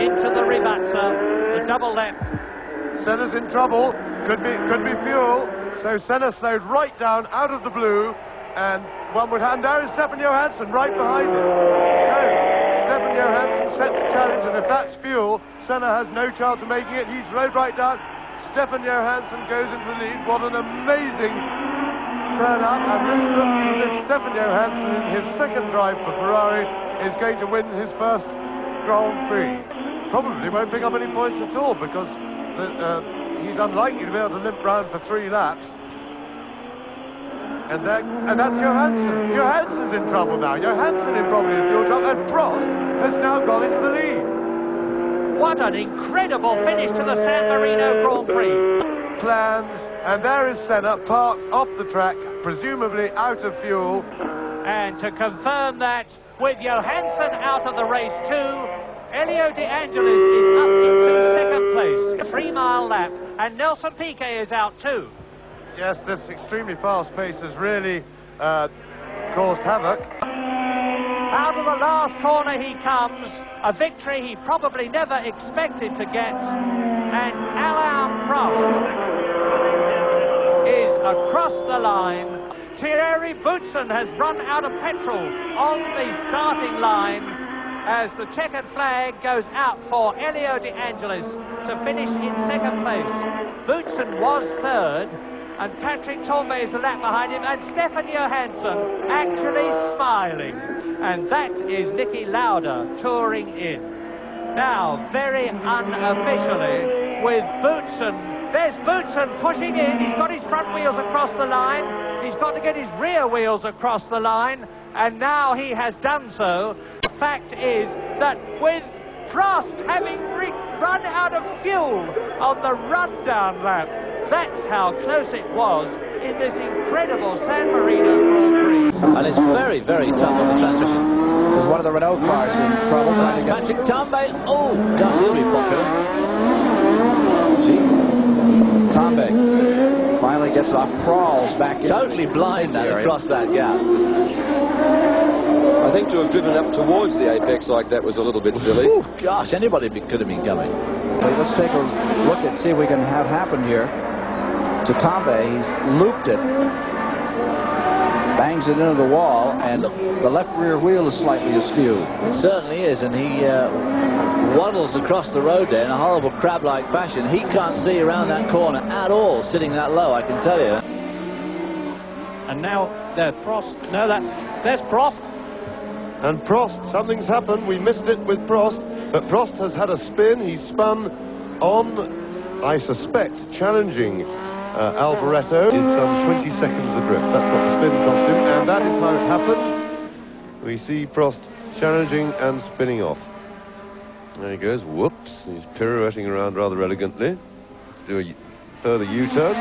into the Rivazza, the double left. Senna's in trouble, could be fuel, so Senna slowed right down out of the blue, and one would hand down Stefan Johansson right behind him. So, Stefan Johansson set the challenge, and if that's fuel, Senna has no chance of making it. He's rode right down. Stefan Johansson goes into the lead. What an amazing turn up, and this looks as if Stefan Johansson in his second drive for Ferrari is going to win his first Grand Prix. Probably won't pick up any points at all, because he's unlikely to be able to limp round for 3 laps. And that's Johansson. Johansson's in trouble now. Johansson is probably in fuel trouble, and Prost has now gone into the lead. What an incredible finish to the San Marino Grand Prix. Plans, and there is Senna parked off the track, presumably out of fuel. And to confirm that, with Johansson out of the race too, Elio De Angelis is up into second place, a 3-mile lap, and Nelson Piquet is out too. Yes, this extremely fast pace has really caused havoc. Out of the last corner he comes, a victory he probably never expected to get, and Alain Prost is across the line. Thierry Boutsen has run out of petrol on the starting line as the checkered flag goes out for Elio De Angelis to finish in second place. Boutsen was third, and Patrick Tambay is a lap behind him, and Stefan Johansson actually smiling. And that is Niki Lauda touring in. Now, very unofficially, with Boutsen, there's Boutsen pushing in. He's got his front wheels across the line. He's got to get his rear wheels across the line, and now he has done so. The fact is that with Prost having run out of fuel on the rundown lap, that's how close it was in this incredible San Marino Grand Prix. And it's very, very tough on the transition. There's one of the Renault cars in trouble. Patrick Tambay, oh, does he'll be popular. Tambay finally gets off, crawls back in. Totally blind now across that gap. I think to have driven up towards the apex like that was a little bit silly. Ooh, gosh, anybody could have been coming. Let's take a look and see if we can have happen here. To Tambay, he's looped it, bangs it into the wall, and the left rear wheel is slightly askew. It certainly is, and he waddles across the road there in a horrible crab-like fashion. He can't see around that corner at all, sitting that low, I can tell you. And now there's Prost. No, there's Prost. And Prost, something's happened. We missed it with Prost, but Prost has had a spin. He's spun on, I suspect, challenging Alboreto. Is some 20 seconds adrift. That's what the spin cost him, and that is how it happened. We see Prost challenging and spinning off. There he goes. Whoops. He's pirouetting around rather elegantly to do a further U-turn.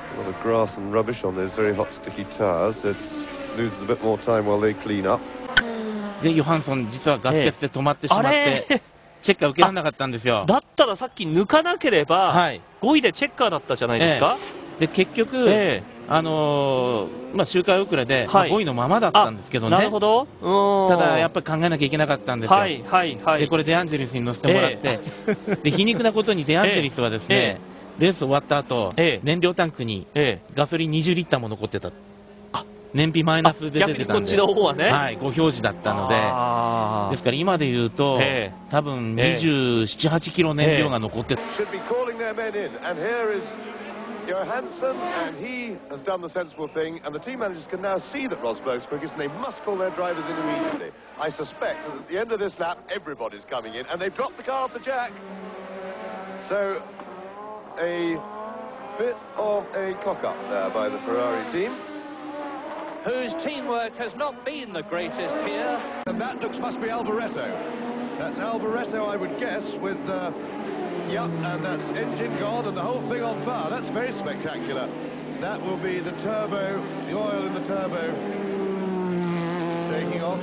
A lot of grass and rubbish on those very hot, sticky tires, so it loses a bit more time while they clean up. で、ヨハンソン実はガス欠で止まってしまって、チェッカー受けられなかったんですよ。だったらさっき抜かなければ、5位でチェッカーだったじゃないですか。で、結局、まあ周回遅れで、5位のままだったんですけどね。なるほど。ただやっぱり考えなきゃいけなかったんですよ。で、これデアンジェリスに乗せてもらって、で皮肉なことにデアンジェリスはですね、レース終わった後、燃料タンクにガソリン20リッターも残ってた。燃費マイナスで出てたんで、逆にこっちの方はね、ご表示だったので、ですから今で言うと、多分27、8キロ燃料が残ってる。Johansson, and he has done the sensible thing, and the team managers can now see that Rosberg's quickest, and they must call their drivers in immediately. I suspect that at the end of this lap, everybody's coming in, and they've dropped the car off the jack. So, a bit of a cock-up there by the Ferrari team, whose teamwork has not been the greatest here. And that must be Alboreto. That's Alboreto, I would guess, with yep, and that's engine gone and the whole thing on fire. That's very spectacular. That will be the turbo, the oil in the turbo taking off,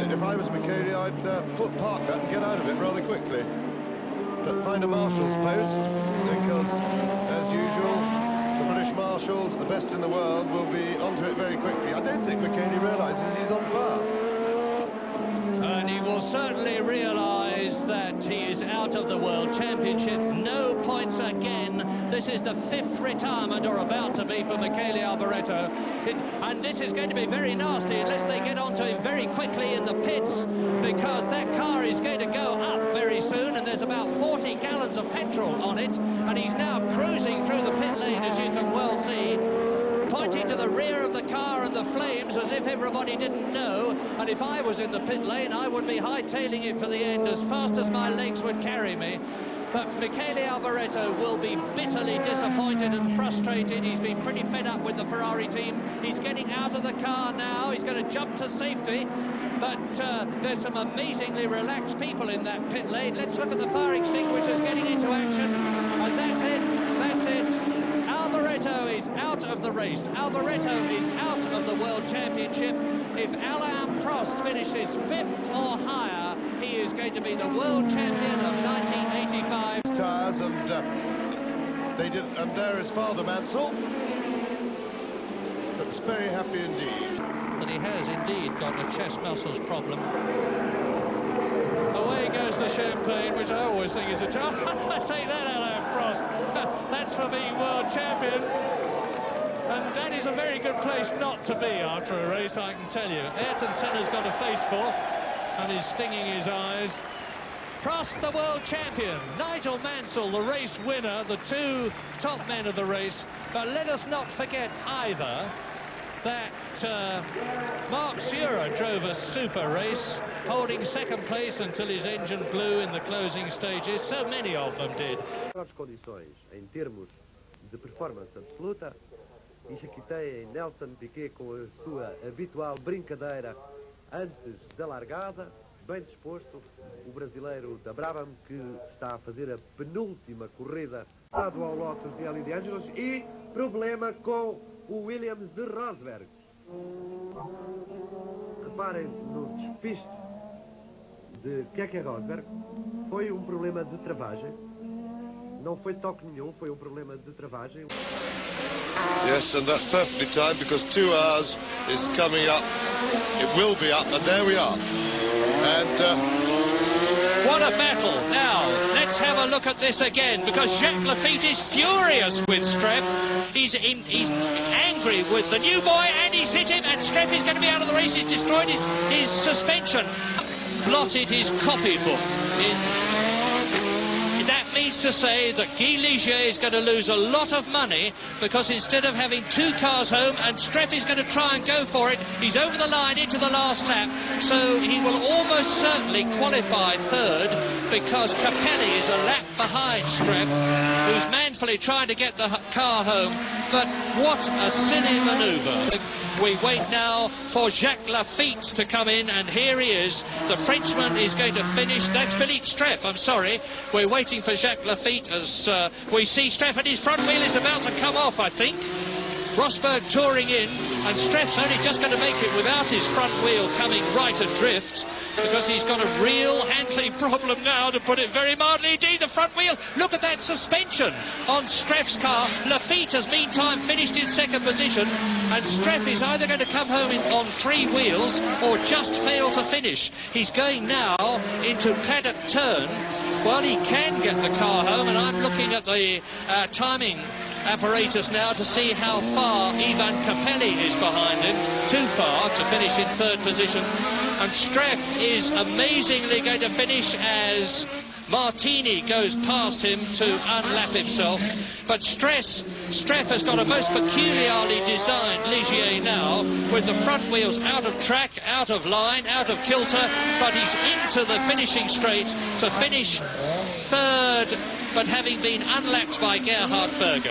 and if I was McKaylee, I'd park that and get out of it rather quickly. But find a marshal's post, because as usual, the British marshals, the best in the world, will be onto it very quickly. I don't think McKaylee realises he's on fire. And he will certainly realise that he is out of the World Championship. No points again. This is the 5th retirement, or about to be, for Michele Alboreto. And this is going to be very nasty unless they get onto him very quickly in the pits, because that car is going to go up very soon, and there's about 40 gallons of petrol on it, and he's now cruising through the pit lane, as you can well see, pointing to the rear of the car and the flames as if everybody didn't know. And if I was in the pit lane, I would be hightailing it for the end as fast as my legs would carry me. But Michele Alboreto will be bitterly disappointed and frustrated. He's been pretty fed up with the Ferrari team. He's getting out of the car now. He's going to jump to safety. But there's some amazingly relaxed people in that pit lane. Let's look at the fire extinguishers getting into action. And that's it. That's it. Alboreto is out of the race. Alboreto is out of the World Championship. If Alain Prost finishes 5th or higher, he is going to be the world champion of 1985. Tyres, and they did, and there is Father Mansell. Looks very happy indeed. And he has indeed got a chest muscles problem. Away goes the champagne, which I always think is a job. Take that, Alain Prost. That's for being world champion. And that is a very good place not to be after a race, I can tell you. Ayrton Senna's got a face for, and is stinging his eyes. Prost, the world champion. Nigel Mansell, the race winner, the 2 top men of the race. But let us not forget either that Mark Surer drove a super race, holding 2nd place until his engine blew in the closing stages. So many of them did. As condições em termos de performance absoluta, e chaqueteia Nelson Piquet com a sua habitual brincadeira antes da largada, bem disposto, o brasileiro da Brabham, que está a fazer a penúltima corrida dado ao Lotus de Ellie De Angelis, e problema com o Williams de Rosberg. Reparem no despiste de Keke Rosberg. Foi um problema de travagem. Não foi toque nenhum, foi um problema de travagem. Yes, and that's perfectly timed, because 2 hours is coming up. It will be up, and there we are. And what a battle. Now, let's have a look at this again, because Jacques Lafitte is furious with Streff. He's angry with the new boy, and he's hit him, and Streff is going to be out of the race. He's destroyed his suspension. Blotted his copybook. That means to say that Guy Ligier is going to lose a lot of money, because instead of having 2 cars home, and Streff is going to try and go for it, he's over the line into the last lap, so he will almost certainly qualify 3rd, because Capelli is a lap behind Streff, who's manfully trying to get the car home. But what a silly manoeuvre. We wait now for Jacques Lafitte to come in, and here he is. The Frenchman is going to finish. That's Philippe Streff, I'm sorry. We're waiting for Jacques Lafitte as we see Streff, and his front wheel is about to come off, I think. Rosberg touring in, and Streff's only just going to make it without his front wheel coming right adrift, because he's got a real handling problem now, to put it very mildly. Indeed, the front wheel, look at that suspension on Streff's car. Lafitte has meantime finished in 2nd position, and Streff is either going to come home on 3 wheels or just fail to finish. He's going now into Paddock Turn. Well, he can get the car home, and I'm looking at the timing apparatus now to see how far Ivan Capelli is behind him. Too far to finish in 3rd position. And Streff is amazingly going to finish as Martini goes past him to unlap himself. But Streff has got a most peculiarly designed Ligier now, with the front wheels out of track, out of line, out of kilter, but he's into the finishing straight to finish 3rd, but having been unlapped by Gerhard Berger.